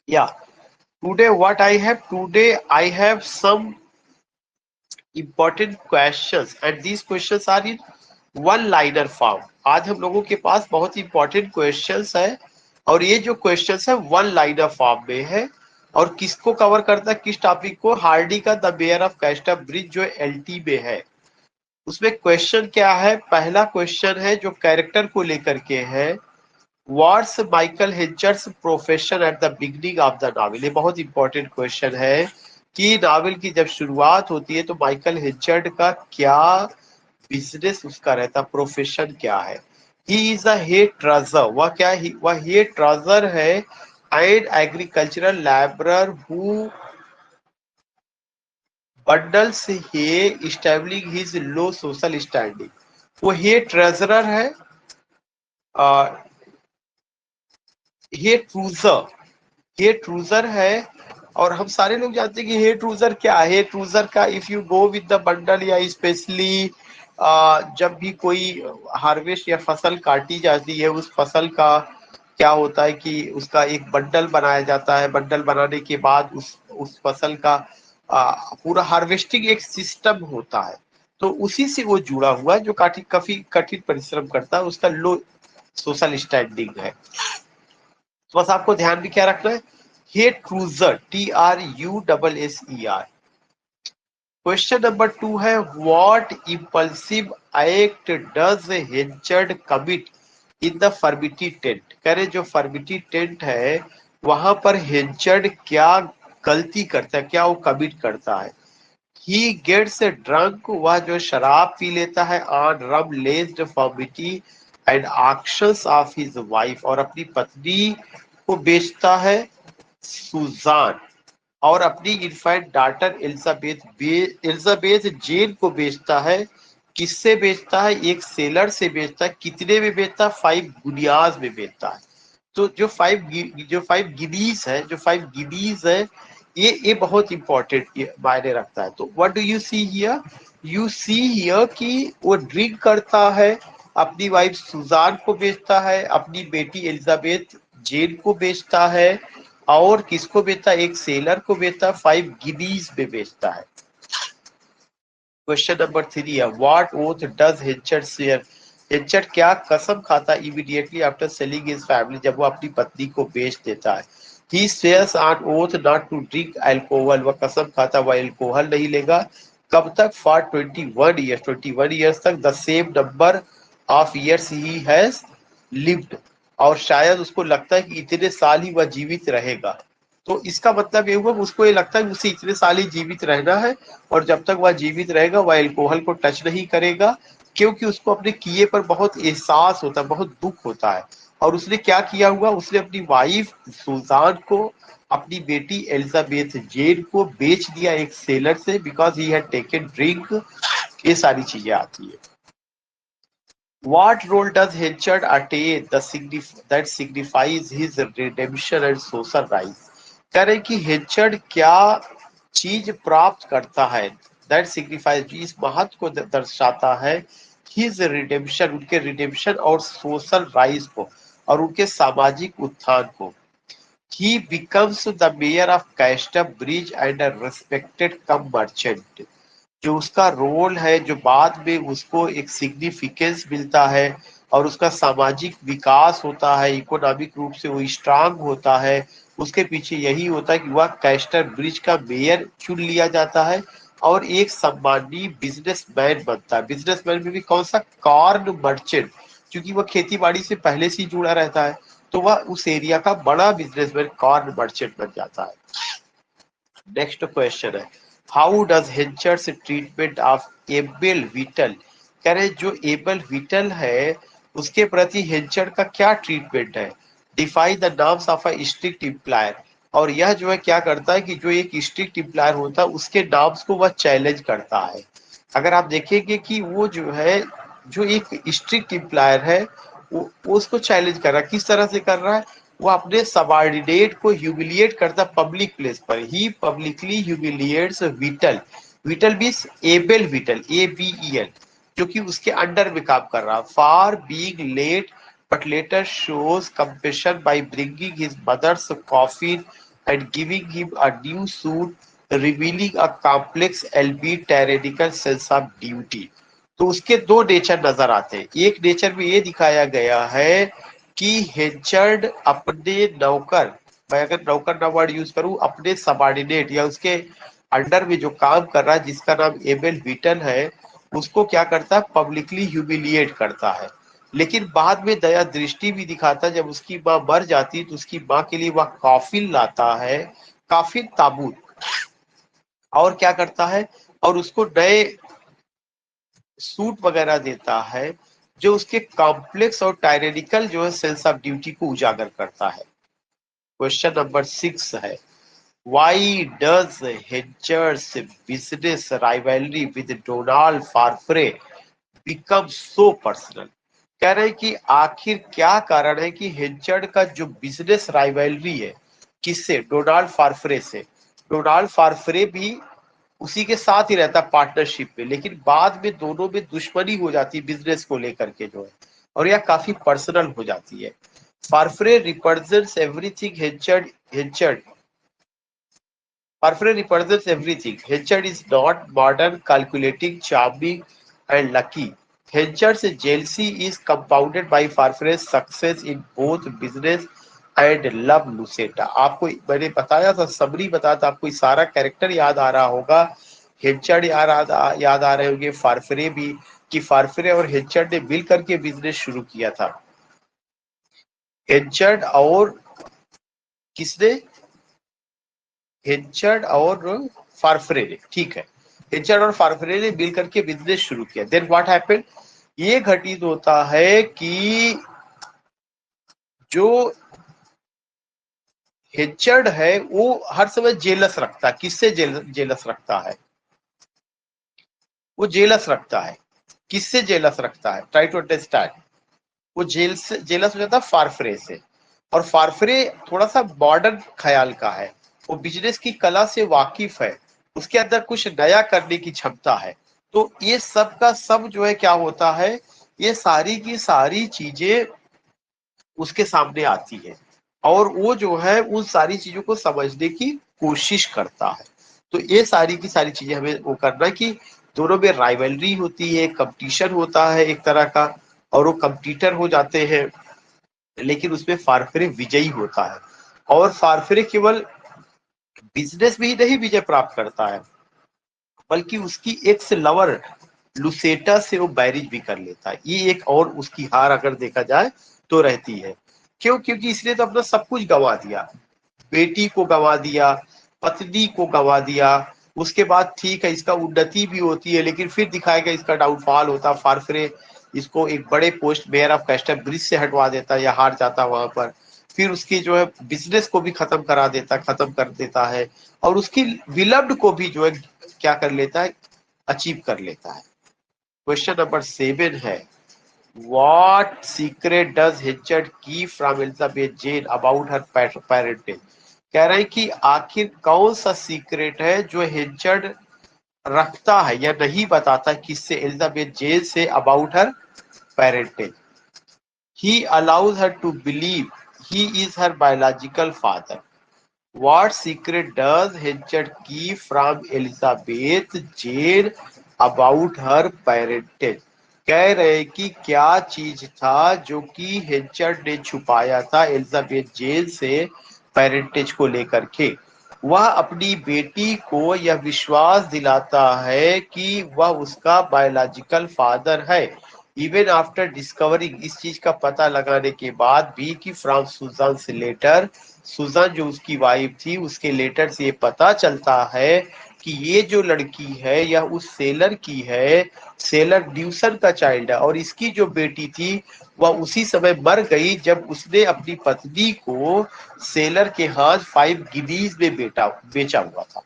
Yeah. Today I have some important questions and these questions are in one liner form. आज हम लोगों के पास बहुत ही इंपॉर्टेंट क्वेश्चंस है और ये जो क्वेश्चंस है वन लाइनर फॉर्म में है और किसको कवर करता है, किस टॉपिक को, हार्डी का the mayor of casta bridge जो एलटी में है। उसमें क्वेश्चन क्या है, पहला क्वेश्चन है जो कैरेक्टर को लेकर के है, what's Michael Henchard's profession at the beginning of the novel. ये बहुत इंपॉर्टेंट क्वेश्चन है कि नॉवेल की जब शुरुआत होती है तो माइकल हिंचर्ड का क्या बिजनेस उसका रहता, प्रोफेशन क्या है। He is a hay trusser, वह क्या है, वह हेड ट्रेजर है and agricultural labourer who bundles hay establishing his low social standing. वो हेड ट्रेजरर है, हे ट्रूजर, हे ट्रूजर है। और हम सारे लोग जानते हैं कि हे ट्रूजर क्या है। हे ट्रूजर का if you go with the bundle या स्पेशली जब भी कोई हार्वेस्ट या फसल काटी जाती है उस फसल का क्या होता है कि उसका एक बंडल बनाया जाता है। बंडल बनाने के बाद उस फसल का पूरा हार्वेस्टिंग एक सिस्टम होता है। तो उसी से वो जुड़ा हुआ है जो काफी कठिन परिश्रम करता है, उसका लो सोशल स्टैंडिंग है। तो बस आपको ध्यान में क्या रखना है, hay trusser, TRUSSER। Question number 2 है, what impulsive act does Henchard commit in the furmity tent. कह रहे जो फर्बिटी टेंट है वहां पर हेंचर्ड क्या गलती करता है, क्या वो कमिट करता है। ही गेट्स ड्रंक, वह जो शराब पी लेता है, on rum laced furmity and auctions off his wife, और अपनी पत्नी को बेचता है सुजान, और अपनी इनफैंट डॉटर एलिजाबेथ जेन को बेचता है। किससे बेचता है, एक सेलर से बेचता है। कितने में बेचता है, 5 गुनियाज में बेचता है। तो जो फाइव गिनीज है, जो 5 गिनीज है, ये बहुत इंपॉर्टेंट मायने रखता है। तो what do you see here, you see here कि वो ड्रिंक करता है, अपनी वाइफ सुजान को बेचता है, अपनी बेटी एलिजाबेथ जेन को बेचता है, और किसको बेचता है, एक सेलर को बेचता है, 5 गिनीज में बेचता है। क्वेश्चन नंबर 3 है, what oath does Henchard swear. Henchard क्या कसम खाता immediately after selling his family, जब वो अपनी पत्नी को बेच देता है। He swears on oath not to drink alcohol, वह कसम खाता वह अल्कोहल नहीं लेगा। कब तक, फॉर 21 ईयर्स, 21 ईयर्स तक, the same number of years he has lived, और शायद उसको लगता है कि इतने साल ही वह जीवित रहेगा। तो इसका मतलब ये हुआ उसको ये लगता है कि उसे इतने साल ही जीवित रहना है, और जब तक वह जीवित रहेगा वह अल्कोहल को टच नहीं करेगा, क्योंकि उसको अपने किए पर बहुत एहसास होता है, बहुत दुख होता है। और उसने क्या किया हुआ, उसने अपनी वाइफ सुजान को, अपनी बेटी एलिजाबेथ जेन को बेच दिया एक सेलर से, because he had taken drink. ये सारी चीजें आती है। What role does Henchard attain that signifies his redemption and social rise? कह रहे कि हेंचर्ड क्या चीज प्राप्त करता है, दैट सिग्निफाइज, इस महत्व को दर्शाता है, हिज रिडेम्पशन, उनके रिडेम्पशन और सोशल राइज को, और उनके सामाजिक उत्थान को। ही becomes the mayor of casta bridge and a respected come merchant. जो उसका रोल है, जो बाद में उसको एक सिग्निफिकेंस मिलता है और उसका सामाजिक विकास होता है, इकोनॉमिक रूप से वो स्ट्रांग होता है, उसके पीछे यही होता है कि वह कैस्टर ब्रिज का मेयर चुन लिया जाता है और एक सम्मानीय बिजनेसमैन बनता है। बिजनेसमैन में भी कौन सा, कॉर्न मर्चेंट, क्योंकि वह खेती बाड़ी से पहले से ही जुड़ा रहता है, तो वह उस एरिया का बड़ा बिजनेसमैन, कॉर्न मर्चेंट बन जाता है। नेक्स्ट क्वेश्चन है, how does Henchard's treatment of Abel Whittle. कह रहे जो एबेल विटल है उसके प्रति हेंचर्ड का क्या ट्रीटमेंट है। Define the norms of a strict employer, और यह जो है क्या करता है कि जो एक स्ट्रिक्ट एम्प्लॉयर होता है उसके नाम्स को वह चैलेंज करता है। अगर आप देखेंगे कि वो जो है, जो एक स्ट्रिक्ट एम्प्लॉयर है, वो उसको चैलेंज कर रहा है। किस तरह से कर रहा है, वो अपने सबऑर्डिनेट को ह्यूमिलिएट करता पब्लिक प्लेस पर। He publicly humiliates Whittle, Whittle means Abel Whittle, ABEL, जो कि उसके अंडर में काम कर रहा, for being late, but later shows compassion by bringing his mother's coffin and giving him a new suit, revealing a complex albeit tyrannical sense of duty. तो उसके दो नेचर नजर आते हैं। एक नेचर में ये दिखाया गया है कि हेंचर्ड अपने नौकर, मैं अगर नौकर ना वर्ड यूज करूं, अपने सबॉर्डिनेट या उसके अंडर में जो काम कर रहा है जिसका नाम एबेल व्हीटन है, उसको क्या करता है, पब्लिकली ह्यूमिलिएट करता है। लेकिन बाद में दया दृष्टि भी दिखाता है, जब उसकी माँ मर जाती तो उसकी माँ के लिए वह काफिल लाता है, काफिल ताबूत, और क्या करता है, और उसको नए सूट वगैरह देता है जो उसके कॉम्प्लेक्स और टायरेनिकल जो है सेंस ऑफ ड्यूटी को उजागर करता है। क्वेश्चन नंबर 6 है, why does Henchard's business rivalry with Donald Farfrae become so personal. कह रहे हैं कि आखिर क्या कारण है कि हेंचर्ड का जो बिजनेस राइवलरी है, किससे, डोनाल्ड फार्फरे से। डोनाल्ड फार्फरे भी उसी के साथ ही रहता है पार्टनरशिप में, लेकिन बाद में दोनों में दुश्मनी हो जाती है बिजनेस को लेकर के जो है, और यह काफी पर्सनल हो जाती है। Farfrae represents everything Henchard Parfrey represents everything. Henchard is not modern, calculating, charming, and lucky. Henchard's jealousy is compounded by Farfrey's success in both business and love Lucetta. आपको मैंने बताया था, सबरी बताया था, आपको सारा कैरेक्टर याद आ रहा होगा। हेंचर्ड याद आ रहे होंगे, फारफरे भी, कि फारफरे और हेंचर्ड ने मिल करके बिजनेस शुरू किया था। हेंचर्ड और किसने, हेंचर्ड और फारफरे ने, ठीक है, हेंचर्ड और फारफरे ने मिल करके बिजनेस शुरू किया। देन व्हाट हैपेंड, ये घटित होता है कि जो हेंचर्ड है वो हर समय जेलस रखता है। किससे जेलस रखता है, वो जेलस रखता है, किससे जेलस रखता है, ट्राई टू अंडरस्टैंड। वो जेलस हो जाता है फारफरे से, और फारफरे थोड़ा सा मॉडर्न ख्याल का है, वो बिजनेस की कला से वाकिफ है, उसके अंदर कुछ नया करने की क्षमता है। तो ये सब का सब जो है क्या होता है, ये सारी की सारी चीजें उसके सामने आती है, और वो जो है उन सारी चीजों को समझने की कोशिश करता है। तो ये सारी की सारी चीजें हमें वो करना कि दोनों में राइवलरी होती है, कंपटीशन होता है एक तरह का, और वो कंपटीटर हो जाते हैं, लेकिन उसमें फारफरे विजयी होता है। और फारफरे केवल बिजनेस में ही नहीं विजय प्राप्त करता है, बल्कि उसकी एक्स लवर लुसेटा से वो मैरिज भी कर लेता है। ये एक और उसकी हार अगर देखा जाए तो रहती है। क्यों, क्योंकि इसने तो अपना सब कुछ गंवा दिया, बेटी को गंवा दिया, पत्नी को गंवा दिया, उसके बाद ठीक है इसका उन्नति भी होती है, लेकिन फिर दिखाया गया इसका डाउनफॉल होता। फारफरे इसको एक बड़े post mayor of castor bridge से हटवा देता या हार जाता वहां पर, फिर उसकी जो है बिजनेस को भी खत्म कर देता है, और उसकी विलव्ड को भी जो है क्या कर लेता है, अचीव कर लेता है। क्वेश्चन नंबर 7 है, व्हाट सीक्रेट डज हिचर्ड की from Elizabeth Jane about her parenting. कह रहे हैं कि आखिर कौन सा सीक्रेट है जो हिचर्ड रखता है या नहीं बताता किससे, एलिजाबेथ जेन से, about her parenting. He allows her to believe he is her biological father. What secret does Henchard keep from Elizabeth Jane about her parentage? कह रहे कि क्या चीज था जो कि हेंचर्ड ने छुपाया था एलिजाबेथ जेन से पेरेंटेज को लेकर के। वह अपनी बेटी को यह विश्वास दिलाता है कि वह उसका बायोलॉजिकल फादर है, इवन आफ्टर डिस्कवरिंग, इस चीज का पता लगाने के बाद भी कि फ्रॉम सुजान से लेटर, सुजान जो उसकी वाइफ थी उसके लेटर से ये पता चलता है कि ये जो लड़की है यह उस सेलर की है, सेलर ड्यूसन का चाइल्ड है, और इसकी जो बेटी थी वह उसी समय मर गई जब उसने अपनी पत्नी को सेलर के हाथ 5 गिनीज में बेचा हुआ था।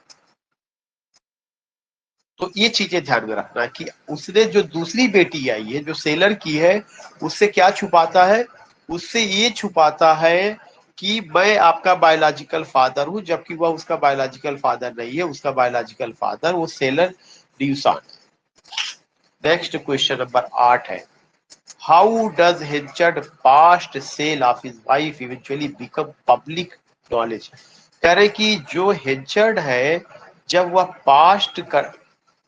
तो ये चीजें ध्यान में रखना कि उसने जो दूसरी बेटी आई है जो सेलर की है, उससे क्या छुपाता है, उससे ये छुपाता है कि मैं आपका बायोलॉजिकल फादर हूं, जबकि वह उसका बायोलॉजिकल फादर नहीं है, उसका बायोलॉजिकल फादर वो sailor Dewson. Next question number 8 है, how does Henchard past sale of his wife eventually become public knowledge. कह रहे कि जो हिंचर्ड है, जब वह पास्ट कर,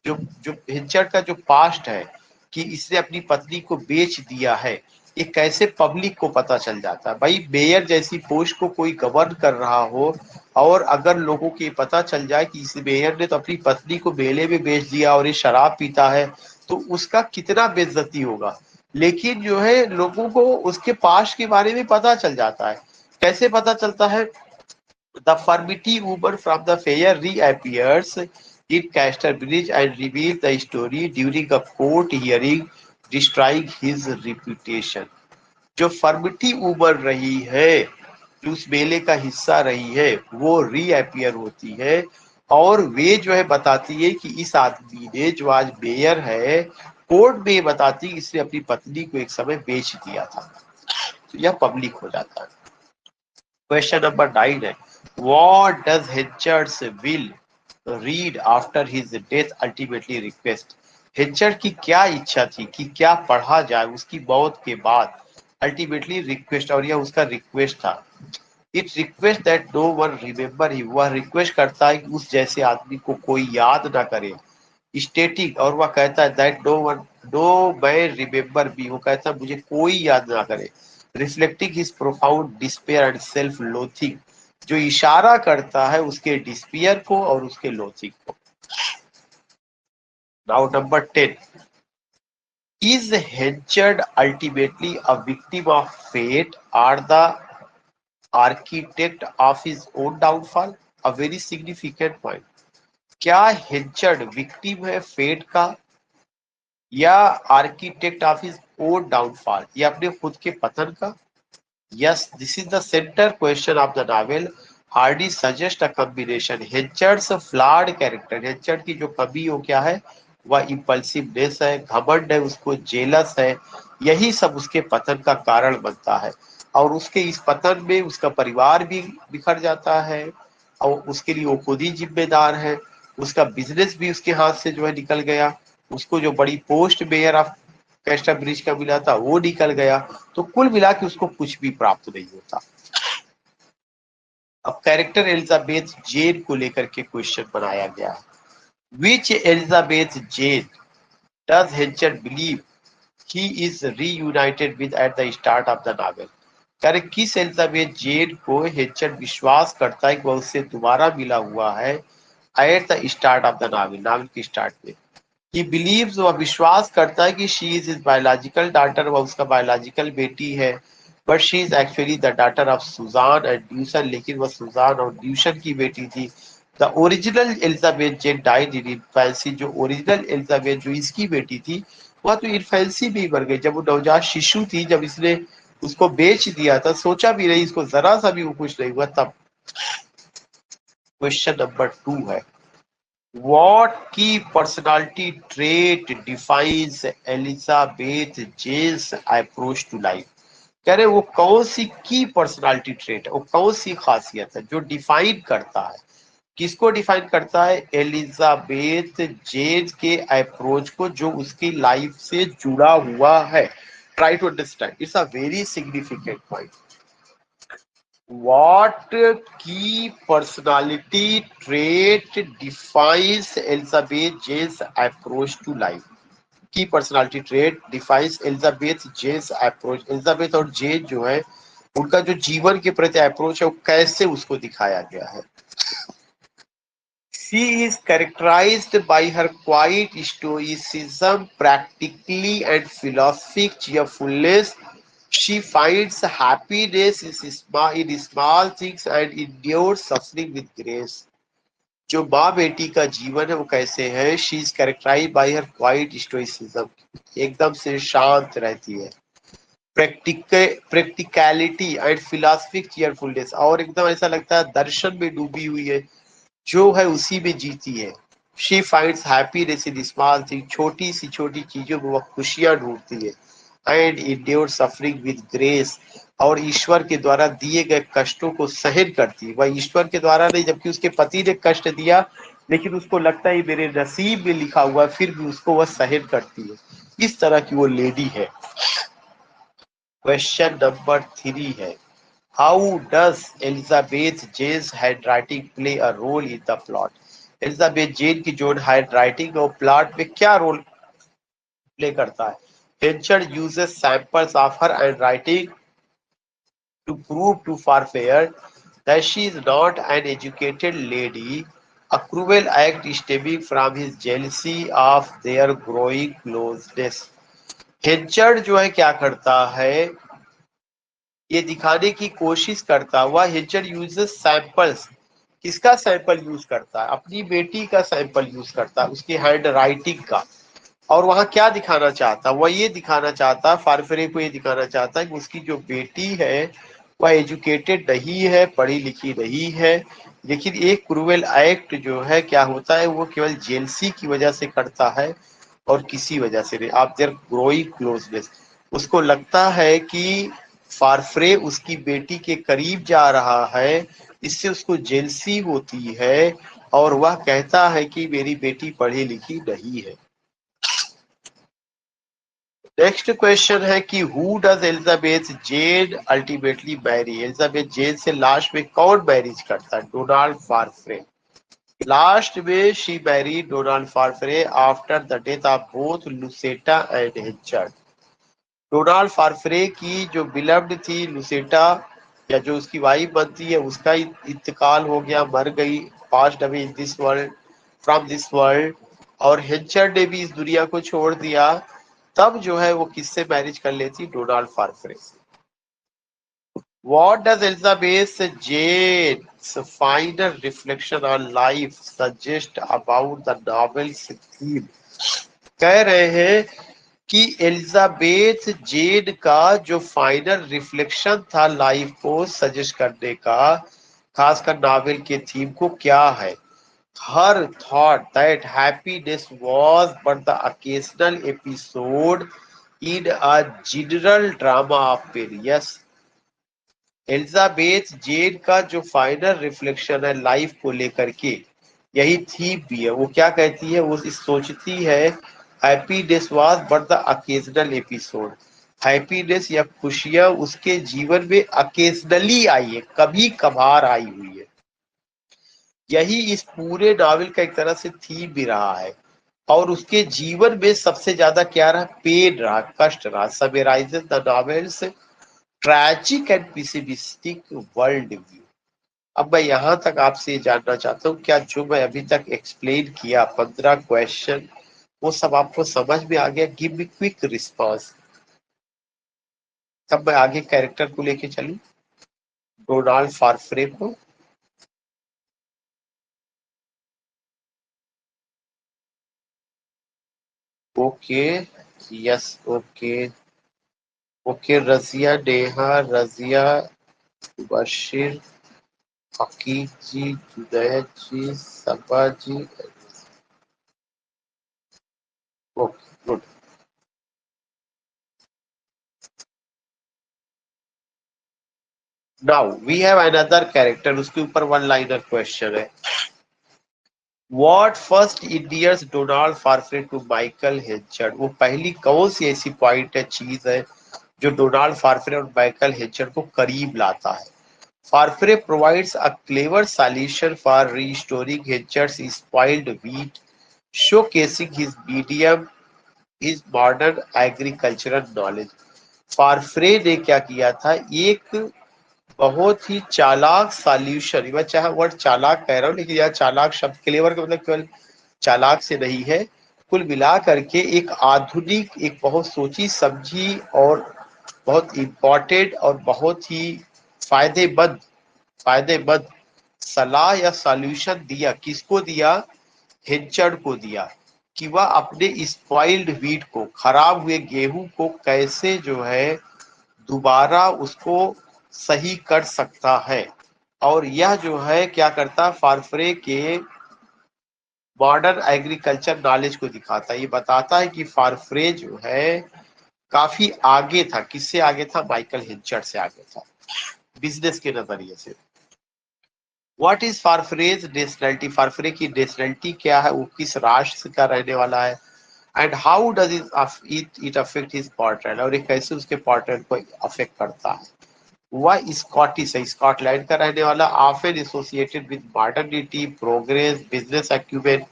जो जो हिंचर्ड का जो पास्ट है कि इसने अपनी पत्नी को बेच दिया है, ये कैसे पब्लिक को पता चल जाता है? भाई मेयर जैसी पोस्ट को कोई गवर्न कर रहा हो और अगर लोगों को ये पता चल जाए कि इस मेयर ने तो अपनी पत्नी को मेले में बेच दिया और ये शराब पीता है, तो उसका कितना बेइज्जती होगा। लेकिन जो है लोगों को उसके पास्ट के बारे में पता चल जाता है। कैसे पता चलता है? The furmity woman from the fair reappears in Castle Bridge and reveals the story during a court hearing, destroying his reputation. जो फर्मिटी उबर रही है, जो उस मेले का हिस्सा रही है, वो रीअपियर होती है और वे जो है बताती है कि इस आदमी ने जो आज मेयर है, कोर्ट में बताती है इसने अपनी पत्नी को एक समय बेच दिया था। तो यह पब्लिक हो जाता है। क्वेश्चन नंबर 9 है, what does Henchard's will read after his death ultimately request? Henchard की क्या इच्छा थी कि क्या पढ़ा जाए उसकी मौत के बाद? अल्टीमेटली रिक्वेस्ट, और यह उसका रिक्वेस्ट था। It request that no one remember him, वह रिक्वेस्ट करता है कि उस जैसे आदमी को कोई याद ना करे। स्टेटिंग, और वह कहता है that no man remember me, वो कहता है मुझे कोई याद ना करे। Reflecting his profound despair and self loathing, जो इशारा करता है उसके डिस्पेयर को और उसके लोथिंग को। Now number 10, is Henchard ultimately a victim of fate or the architect of his own downfall? A very significant point. क्या हेंचर्ड विक्टिम है फेट का या architect of his own downfall, या अपने खुद के पतन का? Yes, this is the centre question of the novel. Hardy suggest a combination. Henchard's flawed character, Henchard की जो कमी हो क्या है? वह इम्पल्सिवनेस है, घमंड है, उसको जेलस है, यही सब उसके पतन का कारण बनता है। और उसके इस पतन में उसका परिवार भी बिखर जाता है और उसके लिए वो खुद ही जिम्मेदार है। उसका बिजनेस भी उसके हाथ से जो है निकल गया, उसको जो बड़ी post mayor of castor bridge का मिला था वो निकल गया। तो कुल मिला के उसको कुछ भी प्राप्त नहीं होता। अब कैरेक्टर एलिजाबेथ जेन को लेकर के क्वेश्चन बनाया गया है। Which Elizabeth Jane does Henchard believe he is reunited with at the start of the novel? करे किस एलिजाबेथ जेन को हेंचर विश्वास करता है कि वह उससे दोबारा मिला हुआ है eight the start of the novel, novel के स्टार्ट में? He believes, वह विश्वास करता है कि she is his biological daughter, वह उसका बायोलॉजिकल बेटी है, but she is actually the daughter of Suzanne and Dewson, लेकिन वह सुजान और ड्यूशन की बेटी थी। The original Elizabeth Jane died in infancy, जो ओरिजिनल एलिजाबेथ जो इसकी बेटी थी वह तो इन्फेंसी में ही मर गई, जब वो नवजात शिशु थी, जब इसने उसको बेच दिया था, सोचा भी नहीं, इसको जरा सा भी वो कुछ नहीं हुआ तब। क्वेश्चन नंबर 2 है, what key personality trait defines Elizabeth Jane's approach to life? कह रहे वो कौन सी की पर्सनालिटी ट्रेट है, वो कौन सी खासियत है जो डिफाइन करता है, किसको डिफाइन करता है? एलिजाबेथ जेन के अप्रोच को, जो उसकी लाइफ से जुड़ा हुआ है। Try to understand, it's a very significant point. What key personality trait defines Elizabeth Jane's approach to life? Key personality trait defines Elizabeth Jane's approach. Elizabeth और जेन जो है उनका जो जीवन के प्रति अप्रोच है वो कैसे उसको दिखाया गया है? She is characterized by her quiet stoicism, practically and philosophic cheerfulness. She finds happiness in small things and endures suffering with grace. जो माँ बेटी का जीवन है वो कैसे है? She is characterize by her quiet stoicism, एकदम से शांत रहती है, प्रैक्टिकलिटी एंड फिलोसफिक चीयरफुलनेस, और एकदम ऐसा लगता है दर्शन में डूबी हुई है, जो है उसी में जीती है। She finds happiness in small thing, छोटी सी छोटी चीजों में वह खुशियां ढूंढती है। And endure suffering with grace, और ईश्वर के द्वारा दिए गए कष्टों को सहन करती है। वह ईश्वर के द्वारा नहीं, जबकि उसके पति ने कष्ट दिया, लेकिन उसको लगता है मेरे नसीब में लिखा हुआ, फिर भी उसको वह सहन करती है। इस तरह की वो लेडी है। क्वेश्चन नंबर 3 है, how does Elizabeth Jane's handwriting play a role in the plot? Elizabeth Jane की जो हैंडराइटिंग और प्लॉट में क्या रोल प्ले करता है? Henchard uses samples of her handwriting to prove to Farfair that she is not an educated lady, a cruel act stemming from his jealousy of their growing closeness. हेंचर्ड जो है क्या करता है, ये दिखाने की कोशिश करता हुआ हेंचर्ड यूजेस सैंपल्स, किसका सैंपल यूज करता है? अपनी बेटी का सैंपल यूज करता है, उसकी हैंड राइटिंग का। और वहां क्या दिखाना चाहता, वह ये दिखाना चाहता, फारफरे को ये दिखाना चाहता है कि उसकी जो बेटी है वह एजुकेटेड नहीं है, पढ़ी लिखी नहीं है, लेकिन एक क्रूएल एक्ट जो है क्या होता है, वो केवल जेलसी की वजह से करता है और किसी वजह से नहीं। आप देयर ग्रोइंग क्लोजनेस, उसको लगता है कि फारफरे उसकी बेटी के करीब जा रहा है, इससे उसको जेलसी होती है और वह कहता है कि मेरी बेटी पढ़ी लिखी नहीं है। नेक्स्ट क्वेश्चन है कि who does Elizabeth Jane ultimately marry? Elizabeth Jane से लास्ट में कौन मैरिज करता है? Donald Farfrae. लास्ट में she marry Donald Farfrae after the death of both Lucetta and Henchard. Donald Farfrae की जो बिलव्ड थी लुसेटा, या जो उसकी वाइफ बनती है, उसका इंतकाल हो गया, मर गई, passed away in this world, from this world, और हेंचर्ड ने भी इस दुनिया को छोड़ दिया। तब जो है वो किससे मैरिज कर लेती? डोनाल्ड फारफ्रे से। What does Elizabeth Jane's final reflection on life suggest about the novel's theme? कह रहे हैं कि एलिजाबेथ जेन का जो फाइनल रिफ्लेक्शन था लाइफ को सजेस्ट करने का, खासकर नॉवेल के थीम को, क्या है? Her thought that happiness was but the occasional episode in a general drama of pain. Yes, Elizabeth Jane का जो फाइनल रिफ्लेक्शन है लाइफ को लेकर के, यही थीम भी है। वो क्या कहती है, वो सोचती है happiness was but the occasional episode, happiness या खुशियां उसके जीवन में अकेजनली आई है, कभी कभार आई हुई है। यही इस पूरे नॉवेल का एक तरह से थीम भी रहा है। और उसके जीवन में सबसे ज्यादा क्या रहा? पेन रहा, कष्ट रहा। Summarises the novels tragic and pessimistic world view. अब मैं यहाँ तक आपसे ये जानना चाहता हूँ, क्या जो मैं अभी तक एक्सप्लेन किया 15 क्वेश्चन, वो सब आपको समझ में आ गया? गिव मी क्विक रिस्पॉन्स, तब मैं आगे कैरेक्टर को लेके चलूं, डोनाल्ड फारफ्रे को। Okay, yes, okay, okay, Razia, Neha, Razia, Bashir, Fakir ji, Junaid ji, Saba ji. Okay, good. Now we have another character, उसके ऊपर वन लाइनर क्वेश्चन है। What first endears Donald Farfrae to Michael Henchard? वो पहली कौन सी ऐसी पॉइंट है, चीज है, जो डोनाल्ड फारफ्रे और माइकल हेंचर्ड को करीब लाता है? Farfrae provides a clever solution for restoring Henchard's spoiled wheat, showcasing his medium, his modern agricultural knowledge. Farfrae ने क्या किया था, एक बहुत ही चालाक सॉल्यूशन, मैं चाहे वर्ड चालाक कह रहा हूँ लेकिन यह चालाक शब्द, क्लेवर का मतलब केवल चालाक से नहीं है, कुल मिला करके एक आधुनिक, एक बहुत सोची समझी और बहुत इंपॉर्टेंट और बहुत ही फायदेमंद फायदेमंद सलाह या सॉल्यूशन दिया। किसको दिया? हेंचर्ड को दिया, कि वह अपने स्पॉइल्ड व्हीट को, खराब हुए गेहूं को कैसे जो है दोबारा उसको सही कर सकता है। और यह जो है क्या करता, फारफ्रे के मॉडर्न एग्रीकल्चर नॉलेज को दिखाता है। ये बताता है कि फारफ्रे जो है काफी आगे था। किससे आगे था? माइकल हिंचर्ड से आगे था, बिजनेस के नजरिए से। What is Farfrae's nationality? Farfrae की नेशनलिटी क्या है, वो किस राष्ट्र का रहने वाला है? And how does it affect his portrait? और ये कैसे उसके पोर्ट्रेट को अफेक्ट करता है? वह स्कॉटिश है, स्कॉटलैंड का रहने वाला, often associated with modernity, progress, business acumen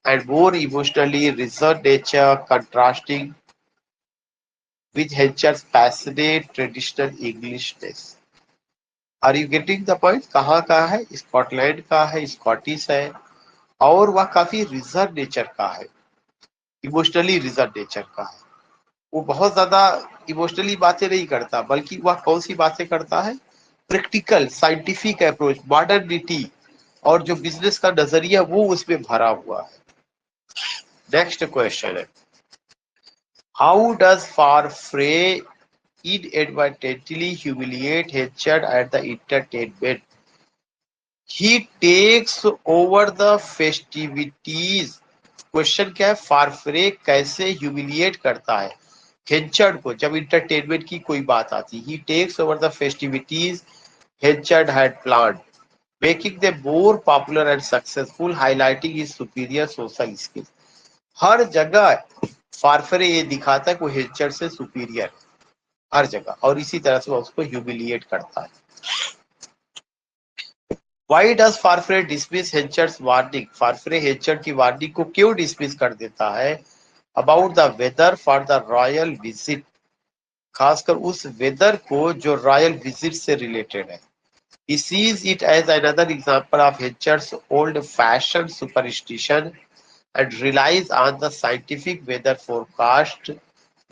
and more emotionally reserve nature, contrasting with Hencher's passionate traditional Englishness. Are you getting the point? कहाँ का है? स्कॉटलैंड का है, स्कॉटिश है, और वह काफी रिजर्व नेचर का है, इमोशनली रिजर्व नेचर का है। वो बहुत ज्यादा इमोशनली बातें नहीं करता, बल्कि वह कौन सी बातें करता है? प्रैक्टिकल, साइंटिफिक अप्रोच, मॉडर्निटी और जो बिजनेस का नजरिया वो उसमें भरा हुआ है। नेक्स्ट क्वेश्चन है, how does Farfrae inadvertently humiliate Henchard at the entertainment? He takes over the festivities. Question क्या है? फारफ्रे कैसे ह्यूमिलिएट करता है हेंचर्ड को जब इंटरटेनमेंट की कोई बात आती? He takes over the festivities Henchard had planned, making them more popular and successful, highlighting his superior social skills. हर जगह फारफ्रे ये दिखाता है कि वो हेंचर्ड से सुपीरियर, हर जगह, और इसी तरह से वो उसको ह्यूमिलिएट करता है। Why does फारफ्रे dismiss Henchard's warning? फारफ्रे हेंचर्ड की वार्निंग को क्यों डिसमिस कर देता है? About the weather for the royal visit, खासकर उस वेदर को जो रॉयल विजिट से रिलेटेड है। He sees it as another example of Henchard's old-fashioned superstition and relies on the scientific weather forecast,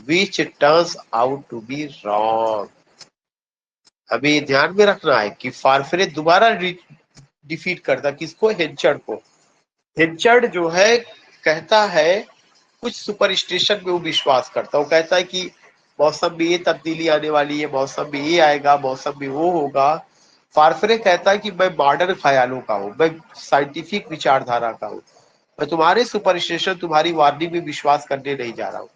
which turns out to be wrong. हमें ध्यान में रखना है कि फारफ्रे दोबारा डिफीट करता किसको? हेंचर्ड को। हेंचर्ड जो है कहता है कुछ सुपरस्टिशन में वो विश्वास करता है, वो कहता है कि मौसम में ये तब्दीली आने वाली है, मौसम में ये आएगा, मौसम में वो होगा। फारफ्रे कहता है कि मैं मॉडर्न ख्यालों का हूँ, मैं साइंटिफिक विचारधारा का हूँ, मैं तुम्हारे सुपरस्टिशन, तुम्हारी वार्निंग में विश्वास करने नहीं जा रहा हूँ।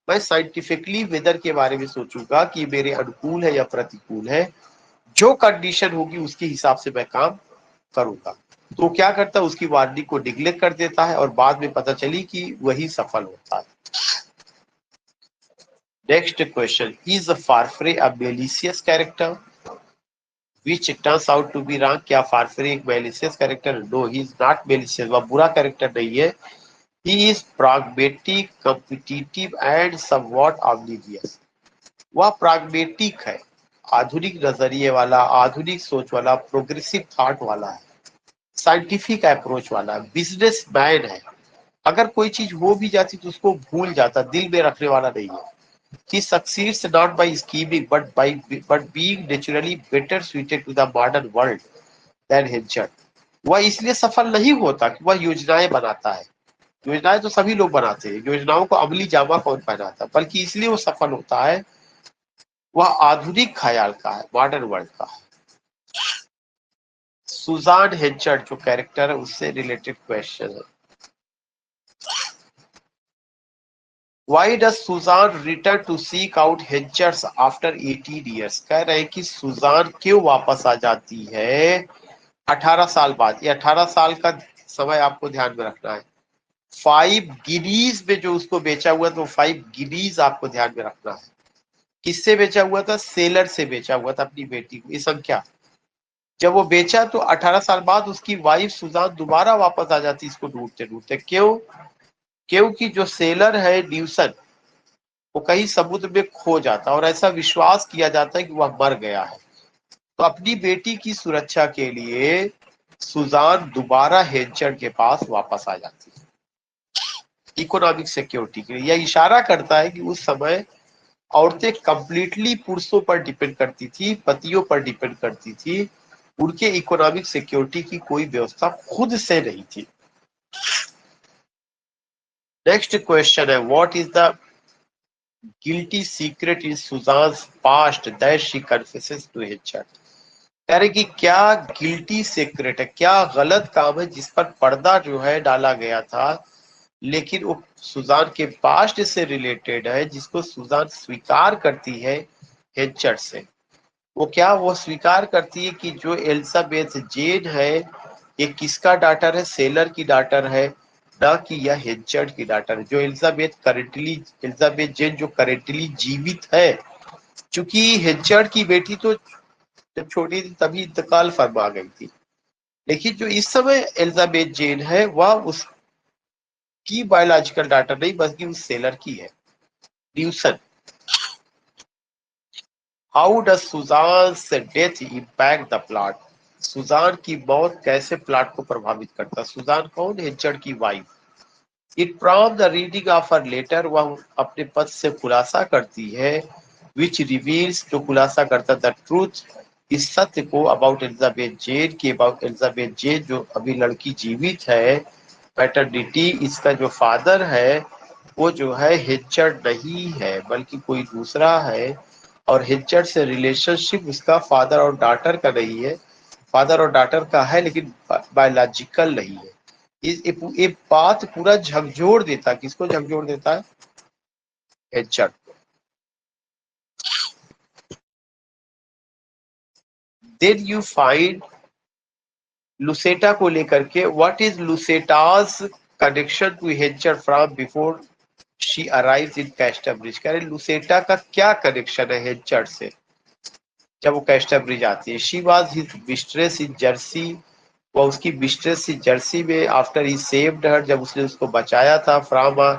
मैं साइंटिफिकली वेदर के बारे में सोचूंगा कि मेरे अनुकूल है या प्रतिकूल है, जो कंडीशन होगी उसके हिसाब से मैं काम करूंगा। तो क्या करता है? उसकी वार्निंग को निग्लेक्ट कर देता है और बाद में पता चली कि वही सफल होता है। Next question, is Farfrae a malicious character? Which turns out to be wrong. क्या फारफ्रे एक malicious character? No, he is not malicious, वह बुरा कैरेक्टर नहीं है। He is pragmatic, competitive and somewhat oblivious. वह प्राग्मेटिक है, आधुनिक नजरिए वाला, आधुनिक सोच वाला, प्रोग्रेसिव थॉट वाला है, साइंटिफिक अप्रोच वाला, बिजनेस मैन है। अगर कोई चीज हो भी जाती तो उसको भूल जाता, दिल में रखने वाला नहीं है। He succeeds not by scheming but being naturally better suited to the modern world than Henchard. वह इसलिए सफल नहीं होता कि वह योजनाएं बनाता है, योजनाएं तो सभी लोग बनाते हैं, योजनाओं को अमली जामा कौन पहनाता, बल्कि इसलिए वो सफल होता है, वह आधुनिक ख्याल का है, मॉडर्न वर्ल्ड का है। सुजान हेंचर्ड जो कैरेक्टर है उससे रिलेटेड क्वेश्चन है, Why does Suzanne return to seek out Henchers after 18 years? कह रहे हैं कि सुजान क्यों वापस आ जाती है 18 साल बाद। ये 18 साल का समय आपको ध्यान में रखना है। 5 गिनीज में जो उसको बेचा हुआ तो 5 गिनीज आपको ध्यान में रखना है। किससे बेचा हुआ था? सेलर से बेचा हुआ था अपनी बेटी को। ये संख्या जब वो बेचा तो 18 साल बाद उसकी वाइफ सुजान दोबारा वापस आ जाती इसको ढूंढते ढूंढते। क्यों? क्योंकि जो सेलर है ड्यूसन, वो कहीं समुद्र में खो जाता और ऐसा विश्वास किया जाता है कि वह मर गया है। तो अपनी बेटी की सुरक्षा के लिए सुजान दोबारा हेंचर्ड के पास वापस आ जाती है, इकोनॉमिक सिक्योरिटी के लिए। यह इशारा करता है कि उस समय औरतें कंप्लीटली पुरुषों पर डिपेंड करती थी, पतियों पर डिपेंड करती थी, उनके इकोनॉमिक सिक्योरिटी की कोई व्यवस्था खुद से नहीं थी। नेक्स्ट क्वेश्चन है, what is the guilty secret in Susan's past that she confesses to Henchard? कह रहे कि क्या गिल्टी सीक्रेट है, क्या गलत काम है जिस पर पर्दा जो है डाला गया था, लेकिन वो सुजान के पास्ट से रिलेटेड है, जिसको सुजान स्वीकार करती है हेंचर्ड से। वो क्या? वो स्वीकार करती है कि जो एलिजाबेथ जेन है ये किसका डाटर है? सेलर की डाटर है, ना कि यह हेंचर्ड की डाटर है। जो एलिजाबेथ जेन जो करेंटली जीवित है, चूंकि हेंचर्ड की बेटी तो जब छोटी थी तभी इंतकाल फरमा गई थी। लेकिन जो इस समय एलिजाबेथ जेन है वह उसकी बायोलॉजिकल डाटा नहीं बल्कि उस सेलर की है। Dewson, how does Susan's death impact the plot? Susan की मौत कैसे प्लॉट को प्रभावित करता है? सुजान कौन? हेचर्ड की wife. It from the reading of her letter, वह अपने पद से खुलासा करती है, विच रिवील्स, जो खुलासा करता द ट्रूथ, इस सत्य को, अबाउट एलिजाबेथ जेन की, अबाउट एलिजाबेथ जेन जो अभी लड़की जीवित है। पैटर्निटी, इसका जो फादर है वो जो है हिचर्ड नहीं है बल्कि कोई दूसरा है, और हिचर्ड से रिलेशनशिप उसका फादर और डॉटर का नहीं है, फादर और डॉटर का है लेकिन बायोलॉजिकल नहीं है। ये बात पूरा झकझोर देता है। किसको झकझोर देता है? Henchard. Then you find Lucetta को लेकर के, what is Lucetta's connection to Henchard from before she arrives in Casterbridge? कह रहे लुसेटा का क्या कनेक्शन है हिचर्ड से जब वो कैस्टरब्रिज आती है? She was his mistress in Jersey, वह उसकी मिस्ट्रेस इन जर्सी में, आफ्टर ही सेव्ड हर, जब उसने उसको बचाया था, फ्रॉम अ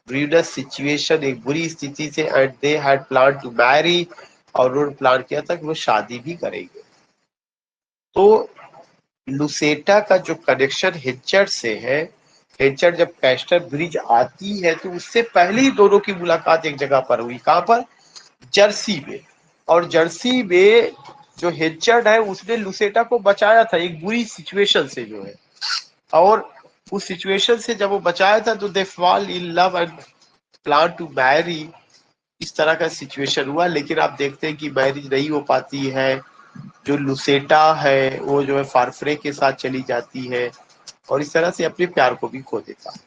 ब्रूडस सिचुएशन, एक बुरी स्थिति से, and they had plan to marry, और उन्होंने प्लान किया था कि वो शादी भी करेंगे। तो लुसेटा का जो कनेक्शन हिचर्ड से है, हिचर्ड जब कैस्टर ब्रिज आती है तो उससे पहले ही दोनों की मुलाकात एक जगह पर हुई। कहां पर? जर्सी में। और जर्सी में जो हिचर्ड है उसने लुसेटा को बचाया था एक बुरी सिचुएशन से जो है, और उस सिचुएशन से जब वो बचाया था तो they fall in love and plan to marry, इस तरह का सिचुएशन हुआ। लेकिन आप देखते हैं कि मैरिज नहीं हो पाती है। जो लुसेटा है वो जो है फारफ्रे के साथ चली जाती है और इस तरह से अपने प्यार को भी खो देता है।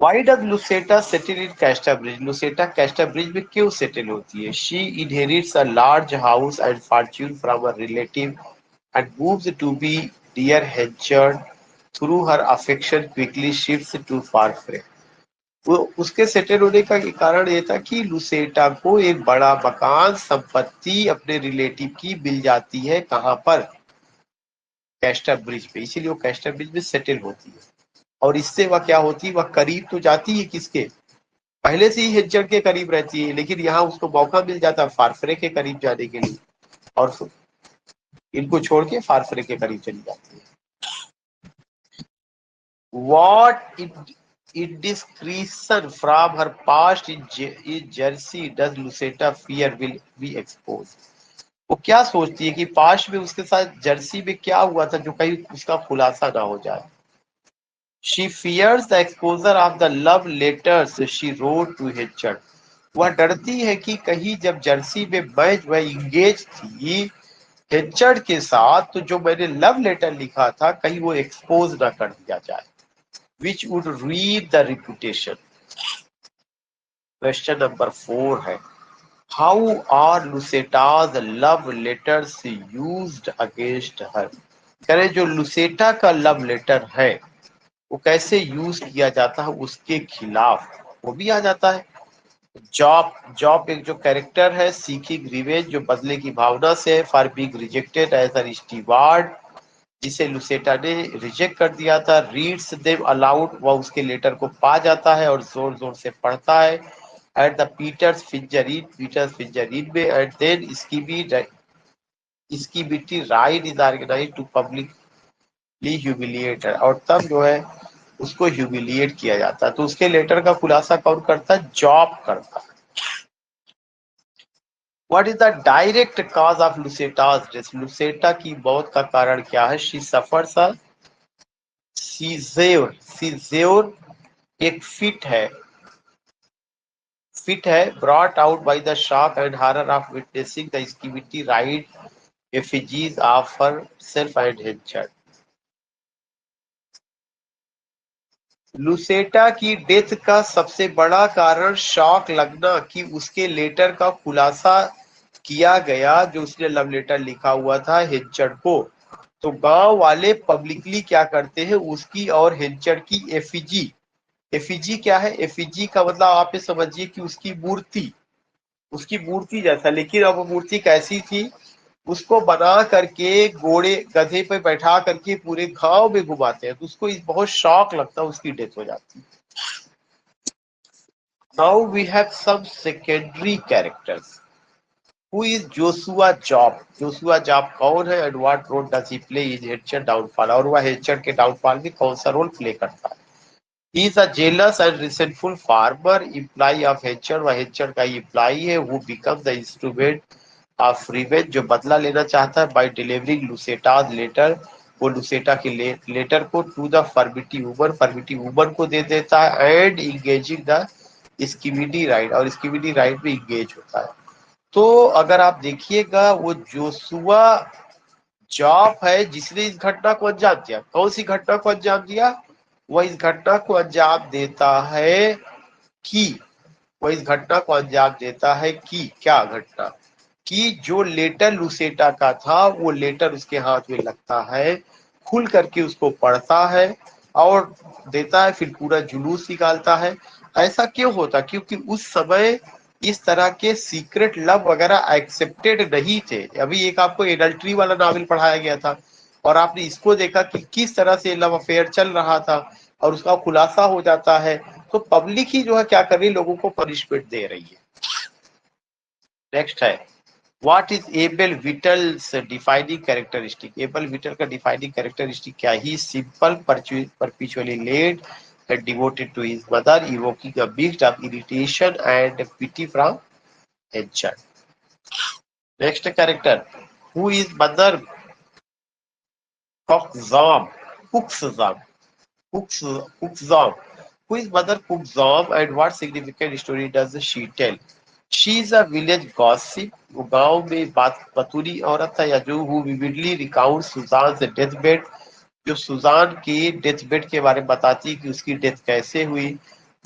Why does Lucetta settle in Casterbridge? Lucetta Casterbridge में क्यों सेटल होती है? She inherits a large house and fortune from a relative and moves to be dear Henchard. Through her affection quickly shifts to Farfre. वो उसके settle होने का कारण ये था कि लुसेटा को एक बड़ा मकान संपत्ति अपने रिलेटिव की मिल जाती है। कहाँ पर? कैस्टर ब्रिज पे। इसीलिए वो कैस्टर ब्रिज में सेटल होती है। और इससे वह क्या होती है? वह करीब तो जाती है किसके? पहले से ही हिजड़ के करीब रहती है, लेकिन यहाँ उसको मौका मिल जाता है फारफरे के करीब जाने के लिए, और इनको छोड़ के फारफरे के करीब चली जाती है। What indiscretion from her past in Jersey does Lucetta fear will be exposed? वो क्या सोचती है कि पास्ट में उसके साथ जर्सी में क्या हुआ था जो कहीं उसका खुलासा ना हो जाए? She fears the exposure of the love letters she wrote to Hitchard. वह डरती है कि कहीं जब जर्सी में मैं जो इंगेज थी हिचर्ड के साथ तो जो मैंने लव लेटर लिखा था कहीं वो एक्सपोज ना कर दिया जाए, which would read the reputation. Question number 4 है, how are Lucetta's love letters used against her? करें जो लुसेटा का लव लेटर है वो कैसे यूज किया जाता है उसके खिलाफ, वो भी आ जाता है। जॉब, जॉब एक जो कैरेक्टर है सीकिंग रिवेंज, जो बदले की भावना से, for being rejected as an steward, जिसे लुसेटा ने रिजेक्ट कर दिया था। रीड्स देम अलाउड, वह उसके लेटर को पा जाता है और जोर जोर से पढ़ता है। एट द पीटर्स फिंजरीन में, एंड देन इसकी bitty ride is organize to publicly humiliate, और तब जो है उसको ह्यूमिलिएट किया जाता है। तो उसके लेटर का खुलासा कौन करता है? जॉब करता है। What is the direct cause of Luceta's death? Luceta की मौत का कारण क्या है? She suffers a seizure. Seizure एक fit है brought out by the shock and horror of witnessing the Skibidi ride effigies of herself and Henchard. लुसेटा की death का सबसे बड़ा कारण शॉक लगना कि उसके लेटर का खुलासा किया गया जो उसने लव लेटर लिखा हुआ था हिचर्ड को। तो गांव वाले पब्लिकली क्या करते हैं, उसकी और हिचर्ड की एफिजी, एफिजी क्या है? एफिजी का मतलब आप ये समझिए कि उसकी मूर्ति, उसकी मूर्ति जैसा, लेकिन अब वो मूर्ति कैसी थी, उसको बना करके घोड़े गधे पे बैठा करके पूरे गांव में घुमाते हैं, तो उसको बहुत शौक लगता है, उसकी डेथ हो जाती है। Now we have some secondary characters. Who is Joshua Jopp? Joshua Jopp कौन है and what role does he play in Henchard downfall? और वह हेडचर के डाउनफॉल में कौन सा रोल प्ले करता है? He is a jealous and resentful farmer, employee of Hatcher। वह Hatcher का employee है, who becomes the instrument of revenge, जो बदला लेना चाहता है, by delivering Luceta's letter। वो लुसेटा के लेटर को to the फर्बिटी वुमन को दे देता है, and engaging the स्कीमिडी राइड, और स्कीमिडी राइड में इंगेज होता है। तो अगर आप देखिएगा, वो जोशुआ जॉब है जिसने इस घटना को अंजाम दिया। कौन सी घटना को अंजाम दिया? वह इस घटना को अंजाम देता है कि वह इस घटना को अंजाम देता है कि क्या घटना? कि जो लेटर लुसेटा का था, वो लेटर उसके हाथ में लगता है, खुल करके उसको पढ़ता है और देता है, फिर पूरा जुलूस निकालता है। ऐसा क्यों होता? क्योंकि उस समय इस तरह के सीक्रेट लव वगैरह एक्सेप्टेड नहीं थे। अभी एक आपको एडल्ट्री वाला नॉवेल पढ़ाया गया था, और आपने इसको देखा कि किस तरह से लव अफेयर चल रहा था, और उसका खुलासा हो जाता है। तो पब्लिक ही जो है क्या कर रही है, लोगों को पनिशमेंट दे रही है। नेक्स्ट है, what is Abel Whittle's defining characteristic? Abel Whittle का डिफाइनिंग कैरेक्टरिस्टिक क्या? He simple, perpetually late and devoted to his mother, evoking a mix of irritation and pity from Henchard. Next character, who is Mother Cookzom? Cookzom. Cookzom. Who is Mother Cookzom and what significant story does she tell? She is a village gossip. वो गांव में बतूरी औरत है, या जो who vividly recounts Suzanne's deathbed, जो सुजान की death bed के बारे में बताती है कि उसकी डेथ कैसे हुई।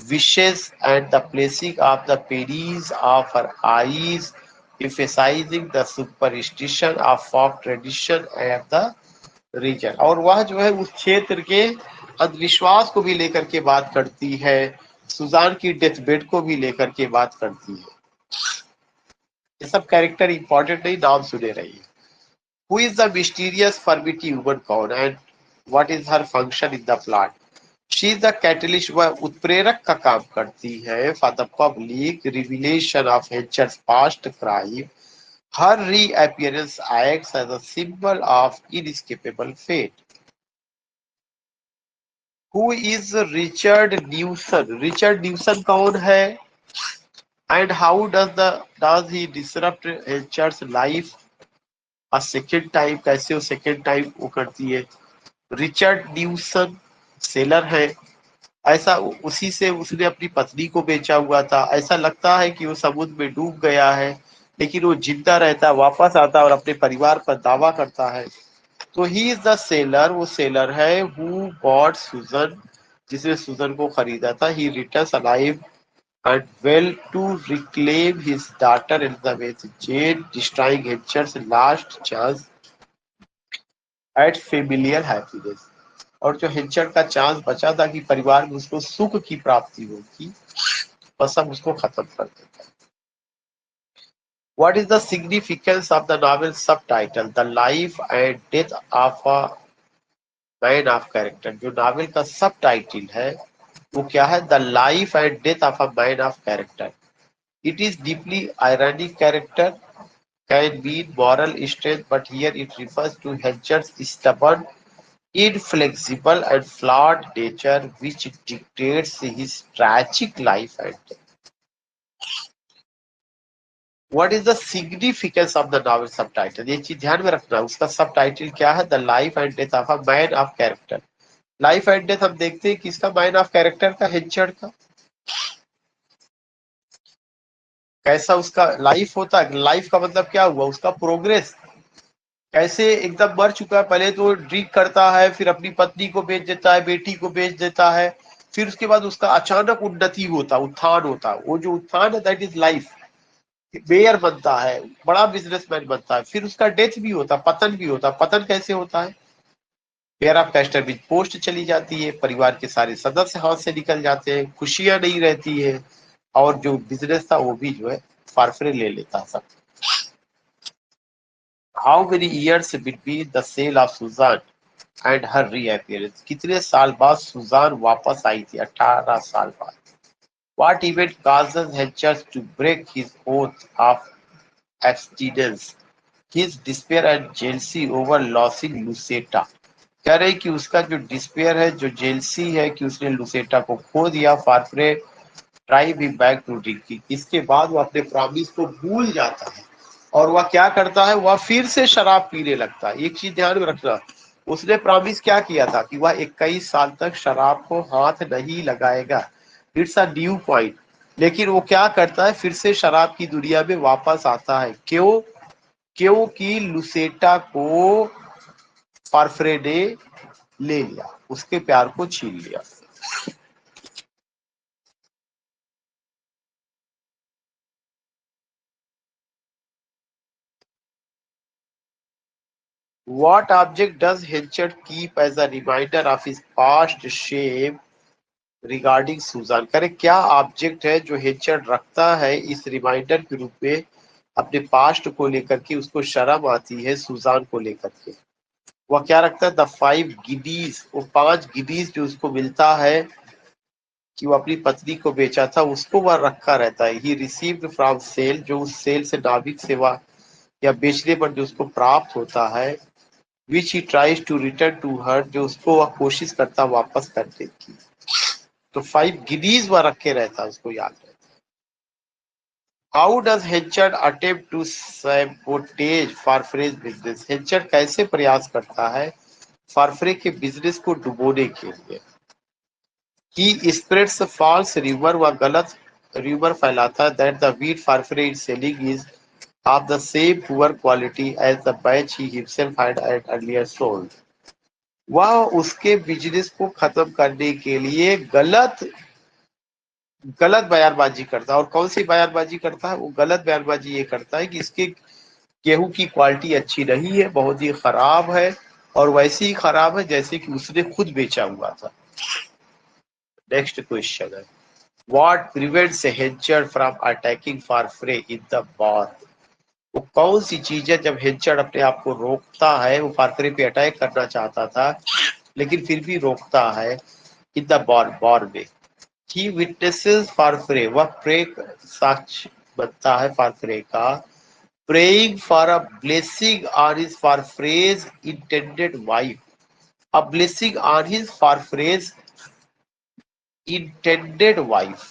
Wishes and the placing of the pennies of her eyes, emphasizing the superstition of folk tradition and the region। और वह जो है उस क्षेत्र के अंधविश्वास को भी लेकर के बात करती है, सुजान की डेथ बेड को भी लेकर के बात करती है। ये सब कैरेक्टर इंपॉर्टेंट नहीं, नाम सुने रहिए। Who is the mysterious Farbiti woman कौन है? What is her function in the plot? She is the catalyst, वह उत्प्रेरक का काम करती है for the public revelation of Hatcher's past crime। Her reappearance acts as a symbol of inescapable fate। Who is Richard Newson? Richard Newson कौन है? And how does he disrupt Hatcher's life a second time? कैसे वो second time वो करती है? Richard न्यूसन seller है, ऐसा उसी से उसने अपनी पत्नी को बेचा हुआ था। ऐसा लगता है कि वो समुद्र में डूब गया है, लेकिन वो जिंदा रहता, वापस आता और अपने परिवार पर दावा करता है। तो ही इज द सेलर, वो सेलर है हु बॉट सुजन, जिसने सुजन को खरीदा था। He returns alive and well to reclaim his daughter Elizabeth Jane, destroying Henchard's last chance at familiar happiness. और जो हिंचर का चांस बचा था कि परिवार में उसको सुख की प्राप्ति होगी, बस अब उसको खत्म कर देता है। What is the significance of the novel subtitle The Life and Death of a Man of Character? जो नावल का सब टाइटल है वो क्या है? The Life and Death of a Man of Character। It is deeply ironic character, can mean moral strength, but here it refers to Hencher's stubborn, inflexible and flawed nature, which dictates his tragic life and death। What is the significance of the novel subtitle? ये चीज ध्यान में रखना, उसका सब title क्या है? The life and death of a man of character. Life and death हम देखते हैं किसका? मैन ऑफ कैरेक्टर का, हेंचर्ड का। कैसा उसका लाइफ होता है? लाइफ का मतलब क्या हुआ? उसका प्रोग्रेस कैसे एकदम मर चुका है, पहले तो ड्रिंक करता है, फिर अपनी पत्नी को बेच देता है, बेटी को बेच देता है, फिर उसके बाद उसका अचानक उन्नति होता, उत्थान होता। वो जो उत्थान है दैट इज लाइफ। मेयर बनता है, बड़ा बिजनेसमैन बनता है, फिर उसका डेथ भी होता, पतन भी होता। पतन कैसे होता है? Pair of castor beach post चली जाती है, परिवार के सारे सदस्य हाथ से निकल जाते हैं, खुशियां नहीं रहती है, और जो बिजनेस था वो भी जो है फारफरे ले लेता सब। How many years between the sale of Susan and her reappearance, कितने साल बाद सुजान वापस आई थी? 18 साल बाद। What event causes Henchers to break his oath of abstinence? His despair and jealousy over losing Lucetta. कह रहे कि उसका जो डिस्पेयर है, जो जेलसी है कि उसने लुसेटा को खो दिया। Farfrae drive him back to drinking, इसके बाद वो अपने प्रॉमिस को भूल जाता है और वह क्या करता है, वह फिर से शराब पीने लगता है। एक चीज ध्यान में रखना, उसने प्रॉमिस क्या किया था कि वह 21 साल तक शराब को हाथ नहीं लगाएगा। It's a new point. लेकिन वो क्या करता है, फिर से शराब की दुनिया में वापस आता है। क्यों? क्योंकि लुसेटा को फारफरे ने ले लिया, उसके प्यार को छीन लिया। What object does Henchard keep as a reminder of his past shame regarding Susan? करे क्या ऑब्जेक्ट है जो हेंचर्ड रखता है इस रिमाइंडर के रूप में अपने पास्ट को लेकर के? उसको शर्म आती है सुजान को लेकर के। वह क्या रखता है? द 5 गिडीज, वो 5 गिडीज जो उसको मिलता है कि वो अपनी पत्नी को बेचा था, उसको वह रखा रहता है। ही रिसीव्ड फ्रॉम सेल, जो उस सेल से नाविक सेवा या बेचने पर जो उसको प्राप्त होता है। Which he tries to return to her, जो उसको वह कोशिश करता वापस करने की। तो 5 गिनीज वह रखे रहता, उसको याद रहता। How does Henchard attempt to sabotage Farfrae's business? Henchard कैसे प्रयास करता है फारफ्रे के बिजनेस को डुबोने के लिए? ही स्प्रेड्स फॉल्स रिवर, वह गलत रिवर फैलाता है that the wheat Farfrae is selling is of the same poor quality as the batch he himself had earlier sold. वह उसके बिजनेस को खत्म करने के लिए गलत गलत बयानबाजी करता है। और कौन सी बयानबाजी करता है? वो गलत बयानबाजी ये करता है कि इसके गेहूं की क्वालिटी अच्छी नहीं है, बहुत ही खराब है, और वैसी ही खराब है जैसे कि उसने खुद बेचा हुआ था। नेक्स्ट क्वेश्चन है, what prevents Henchard from attacking Farfrae in the bar? वो कौन सी चीज है जब हेंचर्ड अपने आप को रोकता है? वो फारफरे पे अटैक करना चाहता था लेकिन फिर भी रोकता है। इन द बॉर में ही विटनेसेस फारफरे, वह प्रे साक्ष्य बनता है फारफरे का। Praying for a blessing on his Farfrae's intended wife, a blessing on his Farfrae's intended wife,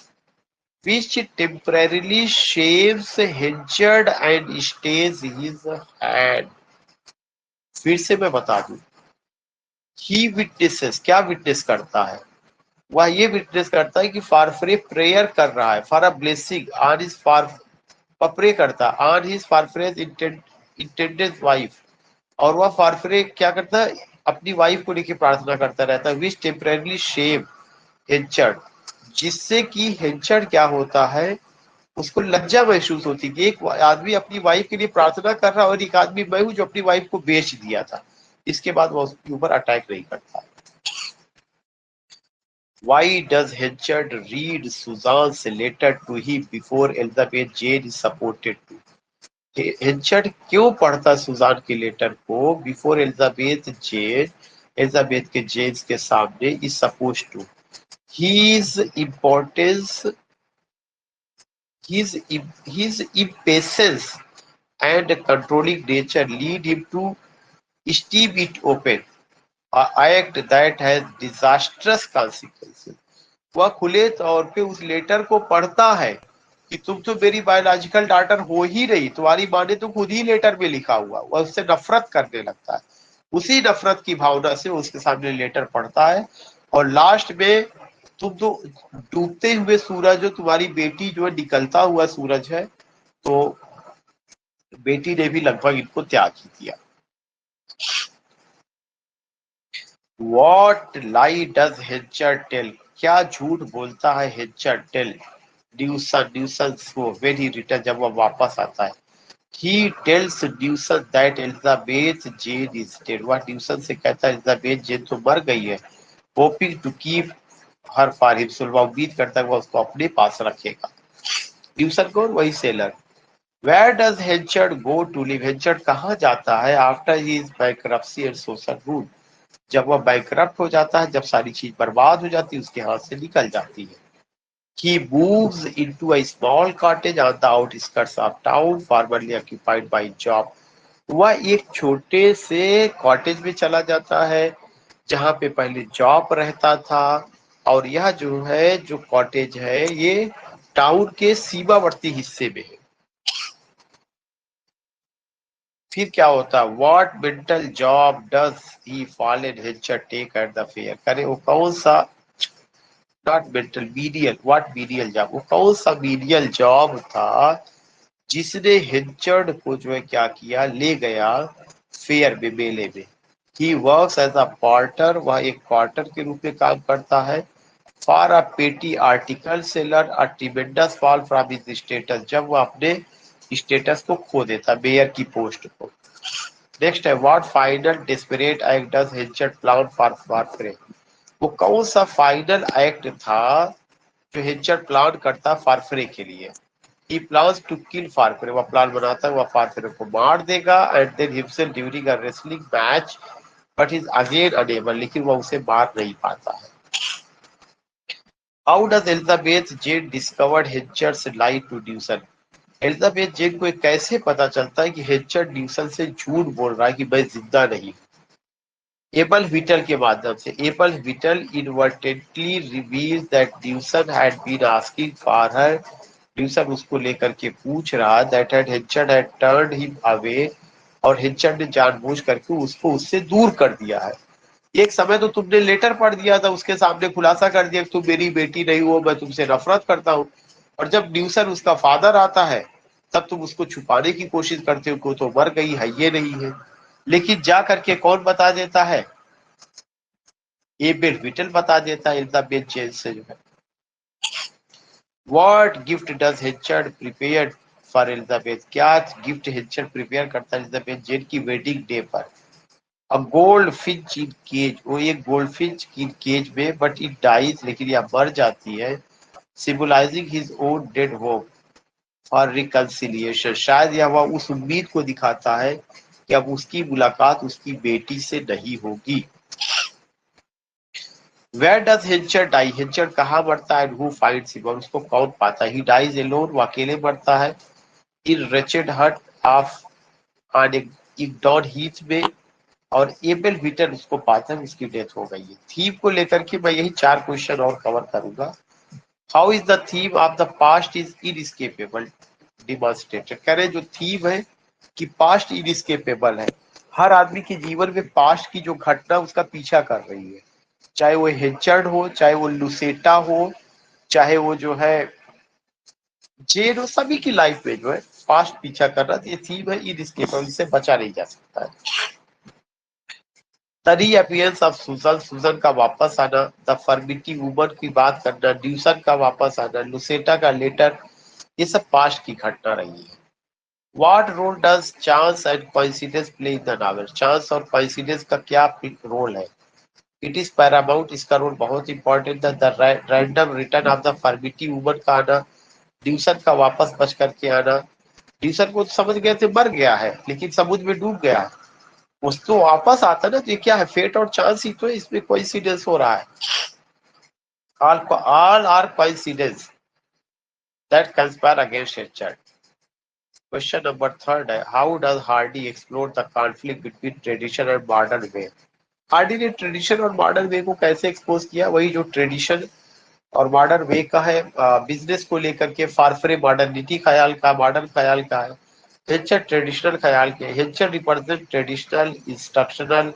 which temporarily shaves Henchard and stays his hand. फिर से मैं बता दूं, ही विटनेसेस, क्या विटनेस करता है? वह ये विटनेस करता है कि फारफरे प्रेयर कर रहा है for a blessing on his far, pray करता on his Farfrae's intended wife, और वह फारफरे क्या करता है? अपनी वाइफ को लेकर प्रार्थना करता रहता है। विच टेम्परेली शेम हेंचर्ड, जिससे कि हेंचर्ड क्या होता है, उसको लज्जा महसूस होती है कि एक आदमी अपनी वाइफ के लिए प्रार्थना कर रहा है और एक आदमी मैं हूं जो अपनी वाइफ को बेच दिया था। इसके बाद वो उसके ऊपर अटैक नहीं करता। Why does Henchard read Suzanne's letter to him before Elizabeth Jane is supported to? हेंचर्ड क्यों पढ़ता सुजान के लेटर को बिफोर एलिजाबेथ जेन, एलिजाबेथ के जेन्स के सामने? Is suppose to, his importance, his impatience and controlling nature lead him to steam it open, an act that has disastrous consequences. वह खुले तौर पे उस लेटर को पढ़ता है कि तुम तो मेरी बायोलॉजिकल डॉटर हो ही नहीं, तुम्हारी माँ ने तो खुद ही लेटर में लिखा हुआ। वह उससे नफरत करने लगता है। उसी नफरत की भावना से उसके सामने लेटर पढ़ता है और लास्ट में, तुम तो डूबते हुए सूरज हो, तुम्हारी बेटी जो है निकलता हुआ सूरज है। तो बेटी ने भी लगभग इनको त्याग ही दिया। What lie does Henchard tell? क्या झूठ बोलता है हेंचर्ड टेल ड्यूसन को when he returns, जब वह वापस आता है? He tells Dussen that Elizabeth Jane is dead. वह ड्यूसन से कहता है एलिजाबेथ जेन तो मर गई है। Hoping to keep her for himself, वह उम्मीद करता है वह उसको अपने पास रखेगा। ड्यूसन कौन? वही sailor. Where does Henchard go to live, Henchard कहाँ जाता है after his bankruptcy and social ruin, जब वह बैंकरप्ट हो जाता है, जब सारी चीज बर्बाद हो जाती है, उसके हाथ से निकल जाती है। He moves into a small cottage on the outskirts of town, formerly occupied by job. वह एक छोटे से कॉटेज में चला जाता है जहां पे पहले जॉब रहता था, और यह जो है जो कॉटेज है ये टाउन के सीमावर्ती हिस्से में है। फिर क्या होता है, what mental job does he fallen Henchard take at the fair, करे वो कौन सा, not mental, menial, what menial job, वो कौन सा मीडियल जॉब था जिसने हिंचर्ड को जो है क्या किया, ले गया फेयर में, मेले में। He works as a porter, वह एक पॉर्टर के रूप में काम करता है। फॉर अ पेटी article seller a tremendous fall from his status, जब वह अपने स्टेटस को खो देता, मेयर की पोस्ट को। नेक्स्ट है, what final desperate act does Henchard plan for Farfrae, वो कौन सा फाइनल एक्ट था जो हिंचर्ड प्लान करता फारफ्रे के लिए। He plans to kill Farquaad, वह प्लान बनाता है, वह फारक्वेड को मार देगा, and then himself during a wrestling match, but is again unable, लेकिन वह उसे मार नहीं पाता है। How does Elizabeth Jane discovered Hitcher's lie to Dewson? Elizabeth Jane को कैसे पता चलता है कि हिचर ड्यूसन से झूठ बोल रहा है कि मैं जिंदा नहीं हूँ? एबल व्हिटल के माध्यम से। Abel Whittle inadvertently reveals that Dewson had been asking for her, Dewson उसको लेकर के पूछ रहा, that had Henchard had turned him away, और हिचर्ड ने जानबूझ करके उसको उससे दूर कर दिया है। एक समय तो तुमने लेटर पढ़ दिया था, उसके सामने खुलासा कर दिया कि तुम मेरी बेटी नहीं हो, मैं तुमसे नफरत करता हूँ, और जब ड्यूसन उसका फादर आता है तब तुम उसको छुपाने की कोशिश करते हो कि तो मर गई है, ये नहीं है। लेकिन जा करके कौन बता देता है, एबेल व्हिटल बता देता है एलिजाबेथ जेन से जो है। What gift does Henchard prepared for Elizabeth, क्या गिफ्ट हिचर्ड प्रिपेयर करता है एलिजाबेथ जेन की वेडिंग डे पर। A gold finch in cage, वो एक गोल्ड फिंच की केज में, बट इट डाइज, लेकिन यह मर जाती है, symbolising his own dead hope for reconciliation, शायद यह वह उस उम्मीद को दिखाता है कि अब उसकी मुलाकात उसकी बेटी से नहीं होगी। Where does Hinchard die? Hinchard कहाँ मरता है? Who finds him? और उसको कौन पाता है? He dies alone, वो अकेले मरता है। In wretched hut of on Igdon Heath में, और एबल व्हिटल उसको पाता है, उसकी डेथ हो गई है। थीम को लेकर के मैं यही 4 क्वेश्चन और कवर करूंगा। How is the theme of the past is inescapable demonstrated, करें जो थीम है कि पास्ट इनएस्केपेबल है, हर आदमी के जीवन में पास्ट की जो घटना उसका पीछा कर रही है, चाहे वो हिचर्ड हो, चाहे वो लुसेटा हो, चाहे वो जो है जेन हो, सभी की लाइफ में जो है पास्ट पीछा कर रहा था। ये थीम है इनएस्केपेबल, इससे बचा नहीं जा सकता है। तरी अपीयरेंस ऑफ सुजन, सुजन का वापस आना, द फर्मिटी वुमन की बात करना, ड्यूसन का वापस आना, लुसेटा का लेटर, ये सब पास्ट की घटना रही है। What role does chance and coincidence play in the novel, chance और कोइंसिडेंस का क्या रोल है? इट इज पैरामाउंट, इसका रोल बहुत इंपॉर्टेंट है। The random return of the furmity woman का आना, ड्यूसन का वापस बच करके आना, ड्यूसन को समझ गए थे मर गया है, लेकिन समुद्र में डूब गया, उसको वापस आता ना, तो ये क्या है, फेट और चांस ही तो है, इसमें कोइंसिडेंस हो रहा है। all are coincidence that conspire against each other. Question number 3 है, how does Hardy explore the conflict between tradition और मॉडर्न वे, हार्डी ने ट्रेडिशन और मॉडर्न वे को कैसे एक्सपोज किया, वही जो ट्रेडिशन और मॉडर्न वे का है, बिजनेस को लेकर के, फारफ्रे मॉडर्निटी ख्याल का, मॉडर्न ख्याल का है, हेंचर ट्रेडिशनल ख्याल के, Henchard represent traditional instructional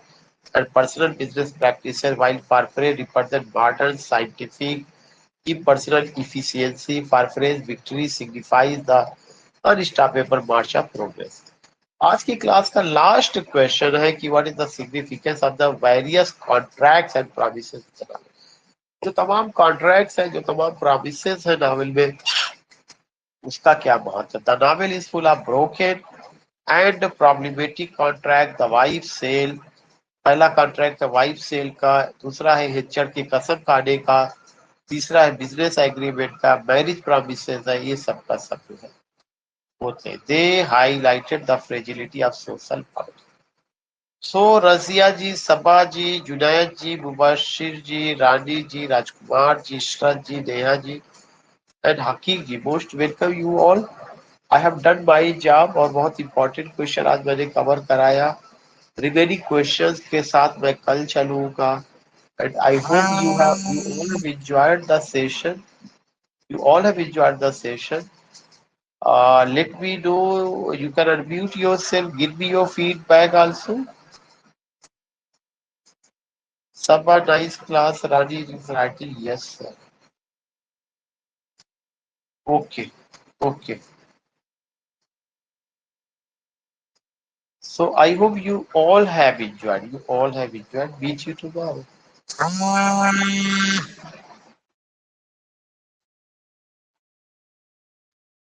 and personal business practices, while Farfrae represent modern scientific impersonal efficiency. Farfrae's victory signifies the unstoppable march of progress. आज की क्लास का लास्ट क्वेश्चन है कि what is the significance of the various contracts and promises, जो तमाम contracts हैं, जो तमाम प्रॉमिसेस हैं नावल में, उसका क्या महत्व है। The novel is full of broken and problematic contract, the wife sale, पहला कॉन्ट्रैक्ट है वाइफ सेल का, दूसरा है हिचड़ की कसम खाने का, तीसरा है बिजनेस एग्रीमेंट का, मैरिज प्रॉमिसेस है, ये सब का सब है। होते, they highlighted the fragility of social power. So Razia ji, Saba ji, Junaid ji, Mubashir ji, Rani ji, Rajkumar ji, Ishrat ji, Neha ji and Haqeeq ji, most welcome you all. I have done my job और बहुत इंपॉर्टेंट क्वेश्चन आज मैंने कवर कराया. रिमेनिंग क्वेश्चंस के साथ मैं कल चलूंगा. And I hope you all have enjoyed the session. You all have enjoyed the session. Let me know. You can unmute yourself. Give me your feedback also. Sabah nice class. Rani is writing yes, sir. Okay. Okay. So I hope you all have enjoyed. You all have enjoyed. Meet you tomorrow.